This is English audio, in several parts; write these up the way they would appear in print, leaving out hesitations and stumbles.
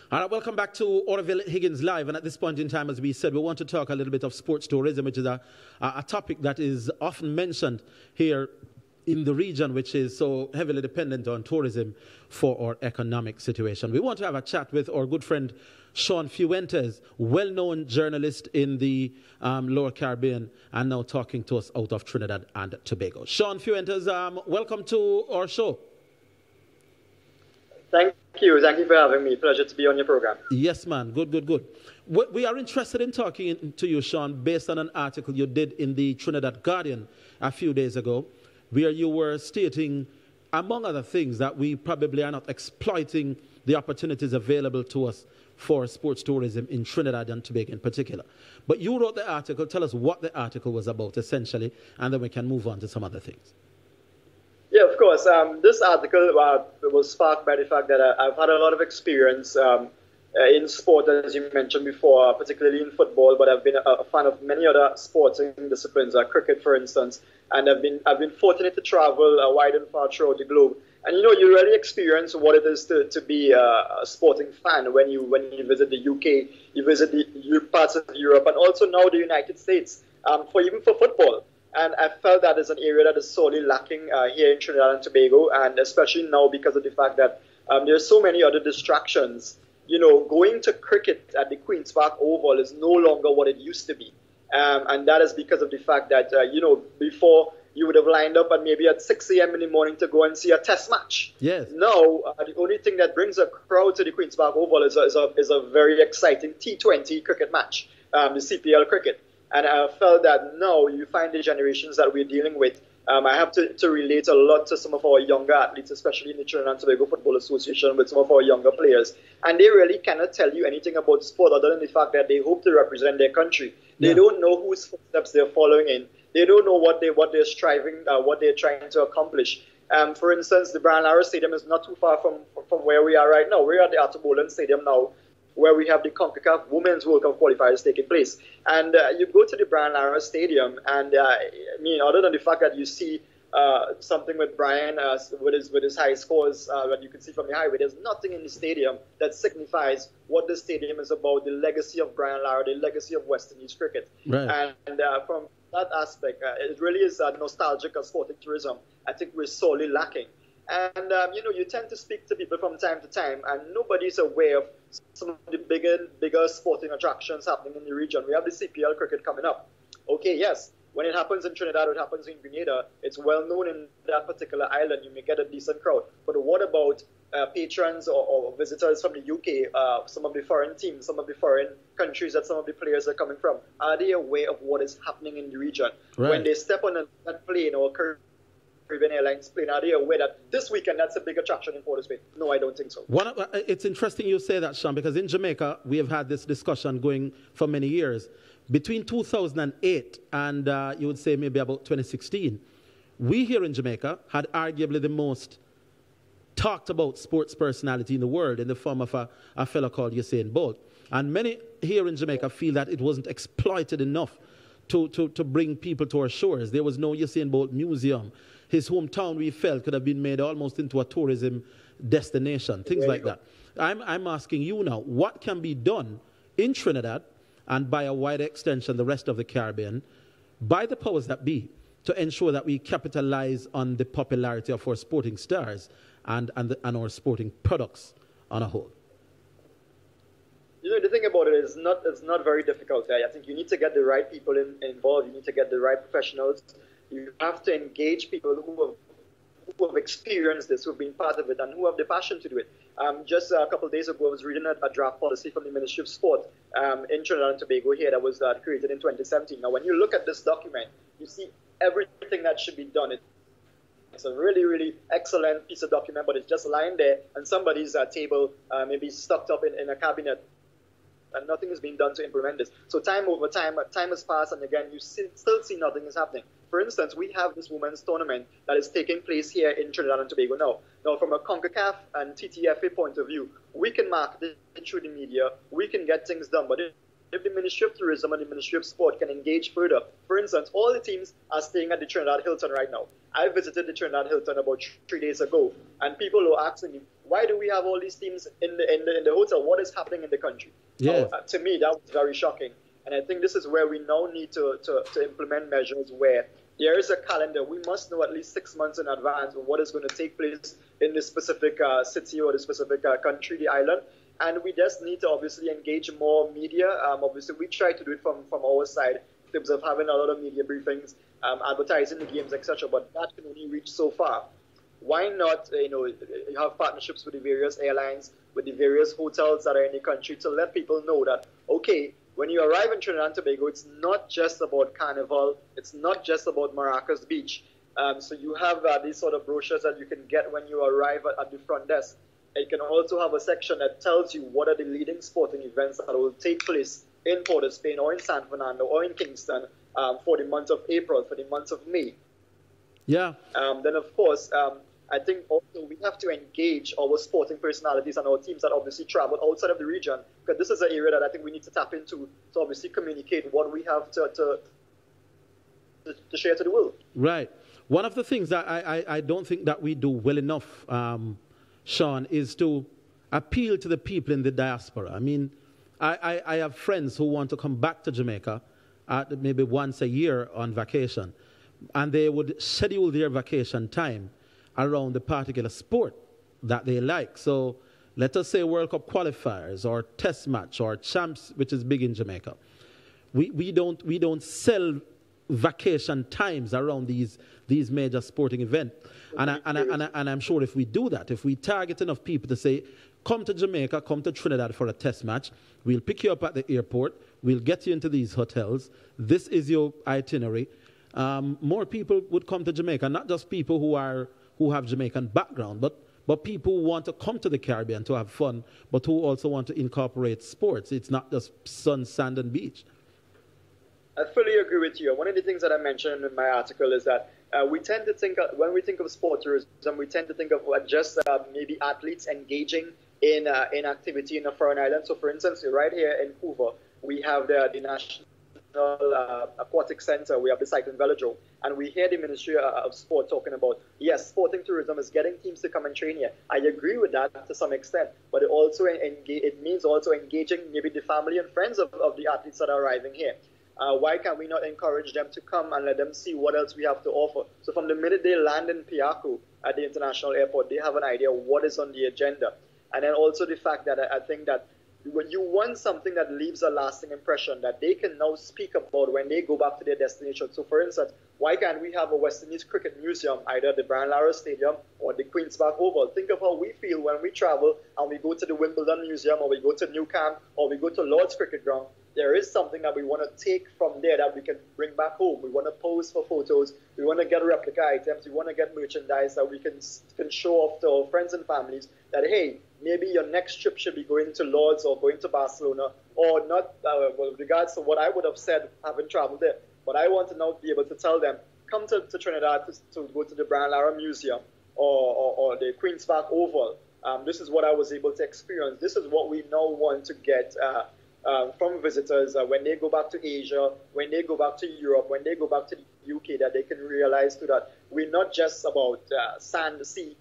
All right, welcome back to Orville Higgins Live. And at this point in time, as we said, we want to talk a little bit of sports tourism, which is a topic that is often mentioned here in the region, which is so heavily dependent on tourism for our economic situation. We want to have a chat with our good friend Shaun Fuentes, well-known journalist in the Lower Caribbean, and now talking to us out of Trinidad and Tobago. Shaun Fuentes, welcome to our show. Thank you. Thank you for having me. Pleasure to be on your program. Yes, man. Good. We are interested in talking to you, Shaun, based on an article you did in the Trinidad Guardian a few days ago, where you were stating, among other things, that we probably are not exploiting the opportunities available to us for sports tourism in Trinidad and Tobago in particular. But you wrote the article. Tell us what the article was about, essentially, and then we can move on to some other things. Yeah, of course. This article was sparked by the fact that I've had a lot of experience in sport, as you mentioned before, particularly in football, but I've been a fan of many other sporting disciplines, cricket, for instance, and I've been fortunate to travel wide and far throughout the globe. And you really experience what it is to be a sporting fan when you visit the UK, you visit the parts of Europe, and also now the United States, even for football. And I felt that is an area that is sorely lacking here in Trinidad and Tobago, and especially now because of the fact that there are so many other distractions. Going to cricket at the Queen's Park Oval is no longer what it used to be. And that is because of the fact that, before you would have lined up and maybe at 6 a.m. in the morning to go and see a test match. Yes. Now, the only thing that brings a crowd to the Queen's Park Oval is a very exciting T20 cricket match, the CPL cricket. And I felt that now you find the generations that we're dealing with. I have to relate a lot to some of our younger athletes, especially in the Trinidad and Tobago Football Association, with some of our younger players. And they really cannot tell you anything about sport other than the fact that they hope to represent their country. They don't know whose footsteps they're following in. They don't know what they're striving, what they're trying to accomplish. For instance, the Brian Lara Stadium is not too far from where we are right now. We're at the Artabolan Stadium now, where we have the CONCACAF Women's World Cup qualifiers taking place. And you go to the Brian Lara Stadium, and other than the fact that you see something with Brian with his high scores that you can see from the highway, there's nothing in the stadium that signifies what the stadium is about, the legacy of Brian Lara, the legacy of West Indies cricket. Right. And from that aspect, it really is nostalgic of sporting tourism. I think we're sorely lacking. And, you tend to speak to people from time to time, and nobody's aware of some of the bigger sporting attractions happening in the region. We have the CPL cricket coming up. Okay, yes, when it happens in Trinidad, it happens in Grenada. It's well known in that particular island. You may get a decent crowd. But what about patrons or visitors from the UK, some of the foreign teams, some of the foreign countries that some of the players are coming from? Are they aware of what is happening in the region? Right. When they step on a plane or Caribbean Airlines plane, are they aware that this weekend that's a big attraction in Port of Spain? No, I don't think so. It's interesting you say that, Shaun, because in Jamaica, we have had this discussion going for many years. Between 2008 and you would say maybe about 2016, we here in Jamaica had arguably the most talked about sports personality in the world in the form of a fellow called Usain Bolt. And many here in Jamaica feel that it wasn't exploited enough to bring people to our shores. There was no Usain Bolt museum. His hometown, we felt, could have been made almost into a tourism destination, things like that. I'm asking you now, what can be done in Trinidad and by a wider extension the rest of the Caribbean by the powers that be to ensure that we capitalize on the popularity of our sporting stars and our sporting products on a whole? The thing about it is it's not very difficult. I think you need to get the right people involved. You need to get the right professionals. You have to engage people who have experienced this, who have been part of it, and who have the passion to do it. Just a couple of days ago, I was reading a draft policy from the Ministry of Sport in Trinidad and Tobago here that was created in 2017. Now, when you look at this document, you see everything that should be done. It's a really, really excellent piece of document, but it's just lying there on somebody's table, maybe stuck up in a cabinet, and nothing is being done to implement this. So time over time has passed, and again, you still see nothing is happening. For instance, we have this women's tournament that is taking place here in Trinidad and Tobago now. Now, from a CONCACAF and TTFA point of view, we can market it through the media, we can get things done, but if the Ministry of Tourism and the Ministry of Sport can engage further. For instance, all the teams are staying at the Trinidad Hilton right now. I visited the Trinidad Hilton about 3 days ago, and people were asking me, why do we have all these teams in the hotel? What is happening in the country? Yes. So, to me, that was very shocking. And I think this is where we now need to implement measures where there is a calendar. We must know at least 6 months in advance what is going to take place in this specific city or the specific country, the island. And we just need to obviously engage more media. Obviously, we try to do it from our side in terms of having a lot of media briefings, advertising the games, etc. But that can only reach so far. Why not, you have partnerships with the various airlines, with the various hotels that are in the country to let people know that, okay, when you arrive in Trinidad and Tobago, it's not just about Carnival, it's not just about Maracas Beach. So you have these sort of brochures that you can get when you arrive at the front desk. It can also have a section that tells you what are the leading sporting events that will take place in Port of Spain or in San Fernando or in Kingston for the month of April, for the month of May. Yeah. Then, of course, I think also we have to engage our sporting personalities and our teams that obviously travel outside of the region, because this is an area that I think we need to tap into to obviously communicate what we have to share to the world. Right. One of the things that I don't think that we do well enough, Shaun, is to appeal to the people in the diaspora. I mean, I have friends who want to come back to Jamaica maybe once a year on vacation, and they would schedule their vacation time around the particular sport that they like. So let us say World Cup qualifiers or test match or champs, which is big in Jamaica. We don't sell vacation times around these major sporting events. And I'm sure if we do that, if we target enough people to say, come to Jamaica, come to Trinidad for a test match, we'll pick you up at the airport, we'll get you into these hotels, this is your itinerary, more people would come to Jamaica, not just people who have Jamaican background, but people who want to come to the Caribbean to have fun, but who also want to incorporate sports. It's not just sun, sand, and beach. I fully agree with you. One of the things that I mentioned in my article is that we tend to think, when we think of sport tourism, we tend to think of just maybe athletes engaging in activity in a foreign island. So, for instance, right here in Hoover, we have the National Aquatic Center, we have the cycling velodrome, and we hear the Ministry of Sport talking about, yes, sporting tourism is getting teams to come and train here. I agree with that to some extent, but it means also engaging maybe the family and friends of the athletes that are arriving here. Why can't we not encourage them to come and let them see what else we have to offer? So from the minute they land in Piaku at the international airport, they have an idea of what is on the agenda. And then also the fact that I think that when you want something that leaves a lasting impression that they can now speak about when they go back to their destination. So for instance, why can't we have a West Indies cricket museum, either the Brian Lara Stadium or the Queen's Park Oval? Think of how we feel when we travel and we go to the Wimbledon Museum or we go to New Camp or we go to Lord's Cricket Ground. There is something that we want to take from there that we can bring back home. We want to pose for photos. We want to get replica items. We want to get merchandise that we can show off to our friends and families that, hey, maybe your next trip should be going to Lords or going to Barcelona, or not with regards to what I would have said having traveled there. But I want to now be able to tell them, come to Trinidad to go to the Brian Lara Museum or the Queen's Park Oval. This is what I was able to experience. This is what we now want to get from visitors when they go back to Asia, when they go back to Europe, when they go back to the UK, that they can realize too that we're not just about sand, sea,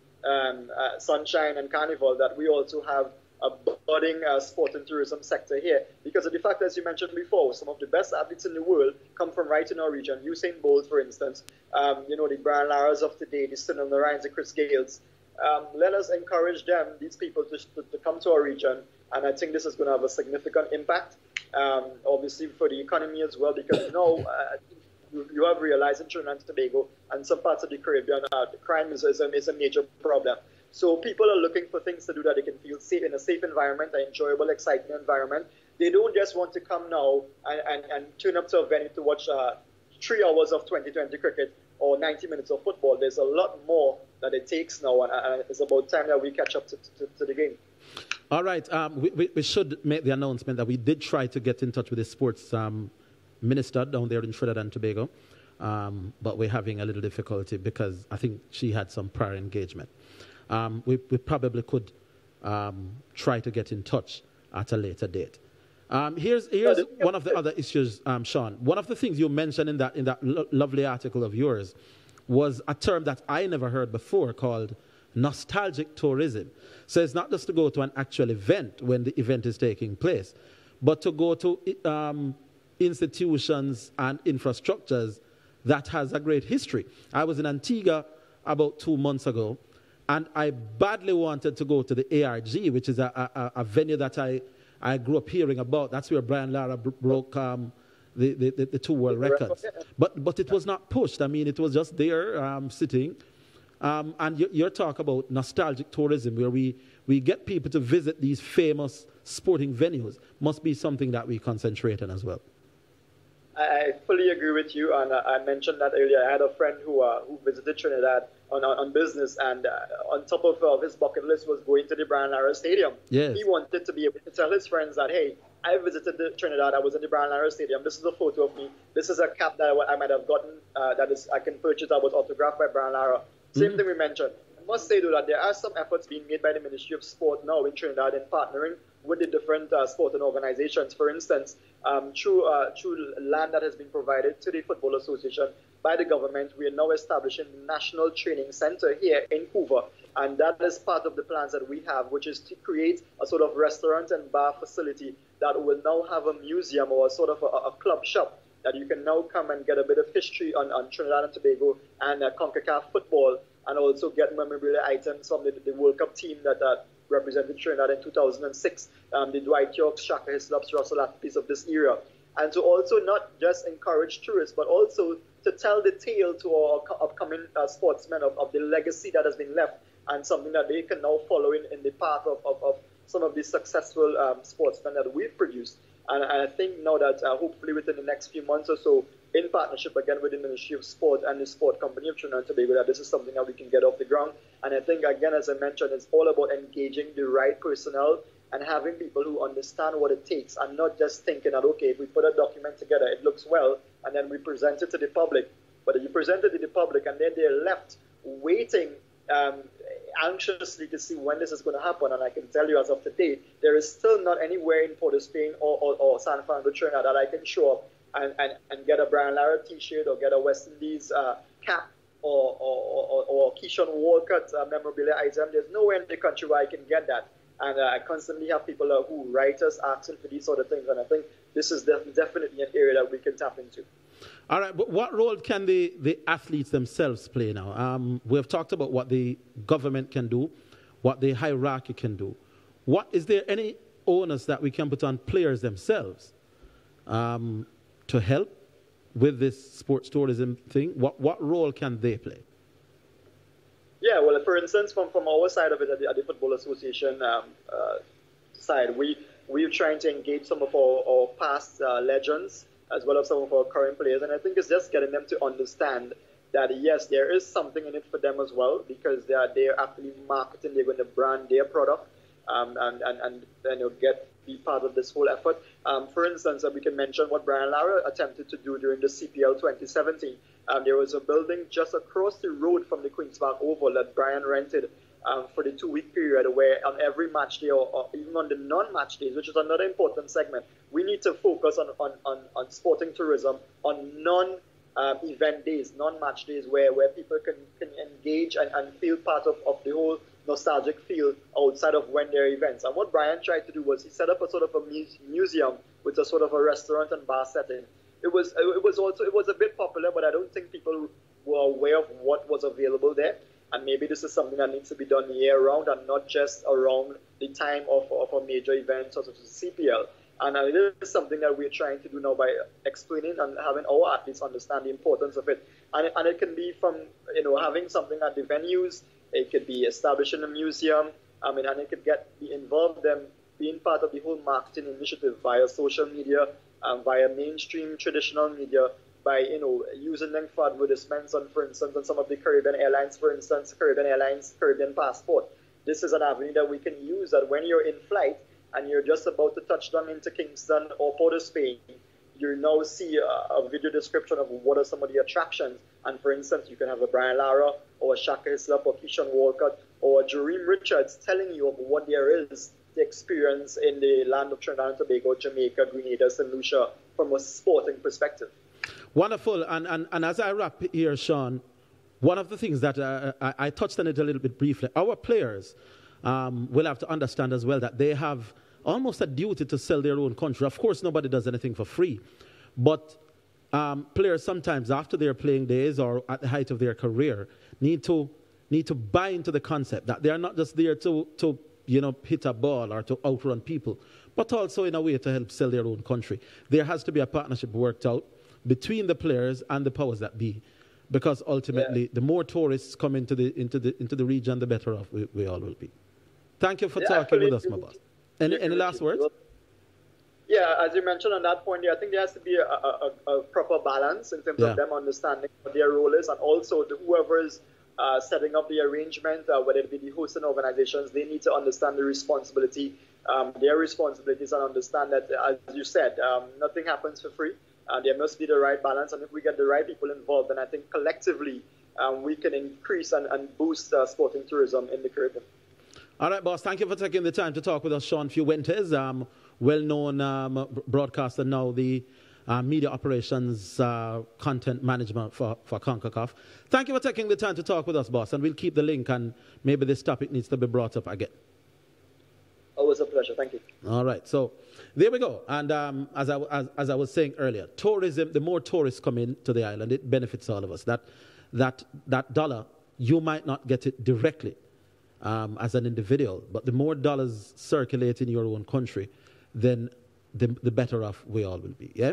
sunshine and carnival, that we also have a budding sport and tourism sector here. Because of the fact, as you mentioned before, some of the best athletes in the world come from right in our region. Usain Bolt, for instance, the Brian Laras of today, the Sunil Narayans, the Chris Gales. Let us encourage them, these people, to come to our region. And I think this is going to have a significant impact, obviously, for the economy as well, because you have realized in Trinidad and Tobago and some parts of the Caribbean, the crime is a major problem. So people are looking for things to do that they can feel safe in a safe environment, an enjoyable, exciting environment. They don't just want to come now and tune up to a venue to watch 3 hours of 2020 cricket or 90 minutes of football. There's a lot more that it takes now, and it's about time that we catch up to the game. All right. We should make the announcement that we did try to get in touch with the sports minister down there in Trinidad and Tobago, but we're having a little difficulty because I think she had some prior engagement. We probably could try to get in touch at a later date. Here's one of the other issues, Shaun. One of the things you mentioned in that lovely article of yours was a term that I never heard before called nostalgic tourism. So it's not just to go to an actual event when the event is taking place, but to go to institutions and infrastructures that has a great history. I was in Antigua about 2 months ago, and I badly wanted to go to the ARG, which is a venue that I grew up hearing about. That's where Brian Lara broke the 2 world records. But it was not pushed. I mean, it was just there sitting. And your talk about nostalgic tourism, where we get people to visit these famous sporting venues, must be something that we concentrate on as well. I fully agree with you, and I mentioned that earlier. I had a friend who visited Trinidad on business, and on top of his bucket list was going to the Brian Lara Stadium. Yes. He wanted to be able to tell his friends that, hey, I visited Trinidad, I was in the Brian Lara Stadium, this is a photo of me, this is a cap that I might have gotten, I can purchase, that was autographed by Brian Lara. Same thing we mentioned. I must say, though, that there are some efforts being made by the Ministry of Sport now in Trinidad in partnering with the different sporting organizations. For instance, through land that has been provided to the Football Association by the government, we are now establishing the National Training Center here in Hoover. And that is part of the plans that we have, which is to create a sort of restaurant and bar facility that will now have a museum or a sort of a club shop that you can now come and get a bit of history on Trinidad and Tobago and CONCACAF football, and also get memorabilia items from the World Cup team that represented Trinidad in 2006, the Dwight Yorks, Shaka Hislop's, Russell Atpiece of this era. And to also not just encourage tourists, but also to tell the tale to our upcoming sportsmen of the legacy that has been left, and something that they can now follow in the path of some of these successful sportsmen that we've produced. And I think now that hopefully within the next few months or so, in partnership again with the Ministry of Sport and the Sport Company of Trinidad and Tobago, that this is something that we can get off the ground. And I think, again, as I mentioned, it's all about engaging the right personnel and having people who understand what it takes, and not just thinking that, okay, if we put a document together, it looks well, and then we present it to the public. But if you present it to the public and then they're left waiting anxiously to see when this is going to happen, and I can tell you as of today, there is still not anywhere in Port of Spain or San Fernando, Trinidad, that I can show up and get a Brian Lara t-shirt or get a West Indies cap or Keyshawn Walcott memorabilia item. There's nowhere in the country where I can get that. And I constantly have people who write us asking for these sort of things, and I think this is definitely an area that we can tap into. All right, but what role can the athletes themselves play now? We've talked about what the government can do, what the hierarchy can do. Is there any onus that we can put on players themselves to help with this sports tourism thing? What role can they play? Yeah, well, for instance, from our side of it at the Football Association side, we're trying to engage some of our past legends as well as some of our current players, and I think it's just getting them to understand that, yes, there is something in it for them as well, because they're actually marketing, they're going to brand their product and be part of this whole effort. For instance, we can mention what Brian Lara attempted to do during the CPL 2017. There was a building just across the road from the Queen's Park Oval that Brian rented for the 2-week period, where on every match day or even on the non-match days, which is another important segment, we need to focus on sporting tourism on non-event days, non-match days, where people can engage and feel part of the whole nostalgic feel outside of when there are events. And what Brian tried to do was he set up a sort of a museum with a sort of a restaurant and bar setting. It was a bit popular, but I don't think people were aware of what was available there. And maybe this is something that needs to be done year-round and not just around the time of a major event such as the CPL. And it is something that we're trying to do now by explaining and having our athletes understand the importance of it. And it can be from having something at the venues. It could be establishing a museum. And it could be involved them being part of the whole marketing initiative via social media, via mainstream traditional media, by using them for advertisements on, for instance, on some of the Caribbean Airlines, for instance, Caribbean Airlines, Caribbean Passport. This is an avenue that we can use, that when you're in flight and you're just about to touch down into Kingston or Port of Spain, you now see a video description of what are some of the attractions. And for instance, you can have a Brian Lara or a Shaka Hislop or Keyshawn Walcott or a Jareem Richards telling you of what there is the experience in the land of Trinidad and Tobago, Jamaica, Grenada, St. Lucia from a sporting perspective. Wonderful. And as I wrap here, Shaun, one of the things that I touched on it a little bit briefly, our players will have to understand as well that they have almost a duty to sell their own country. Of course, nobody does anything for free. But players sometimes after their playing days or at the height of their career need to buy into the concept that they are not just there to hit a ball or to outrun people, but also in a way to help sell their own country. There has to be a partnership worked out between the players and the powers that be, because ultimately the more tourists come into the region, the better off we all will be. Thank you for talking with us, my boss. Any last words? Yeah, as you mentioned on that point, I think there has to be a proper balance in terms of them understanding what their role is, and also whoever is setting up the arrangement, whether it be the hosting organizations, they need to understand the responsibility, their responsibilities, and understand that, as you said, nothing happens for free. There must be the right balance, and if we get the right people involved, then I think collectively we can increase and boost sporting tourism in the Caribbean. All right, boss. Thank you for taking the time to talk with us, Shaun Fuentes, well-known broadcaster, now the media operations content management for CONCACAF. Thank you for taking the time to talk with us, boss, and we'll keep the link, and maybe this topic needs to be brought up again. Always a pleasure. Thank you. All right, so there we go. And as I was saying earlier, tourism, the more tourists come into the island, it benefits all of us. That dollar, you might not get it directly as an individual, but the more dollars circulate in your own country, then the better off we all will be. Yeah.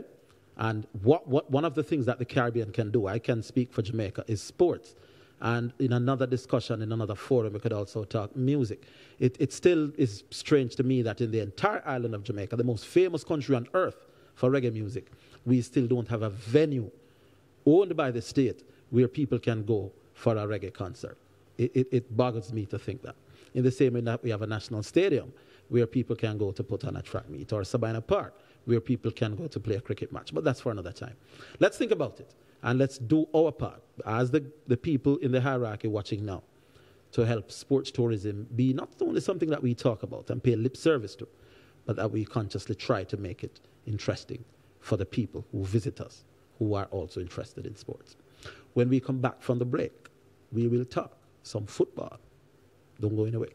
And one of the things that the Caribbean can do, I can speak for Jamaica, is sports. And in another discussion, in another forum, we could also talk music. It still is strange to me that in the entire island of Jamaica, the most famous country on earth for reggae music, we still don't have a venue owned by the state where people can go for a reggae concert. It boggles me to think that. In the same way that we have a national stadium where people can go to put on a track meet, or Sabina Park where people can go to play a cricket match. But that's for another time. Let's think about it, and let's do our part as the people in the hierarchy watching now to help sports tourism be not only something that we talk about and pay lip service to, but that we consciously try to make it interesting for the people who visit us, who are also interested in sports. When we come back from the break, we will talk some football. Don't go anywhere.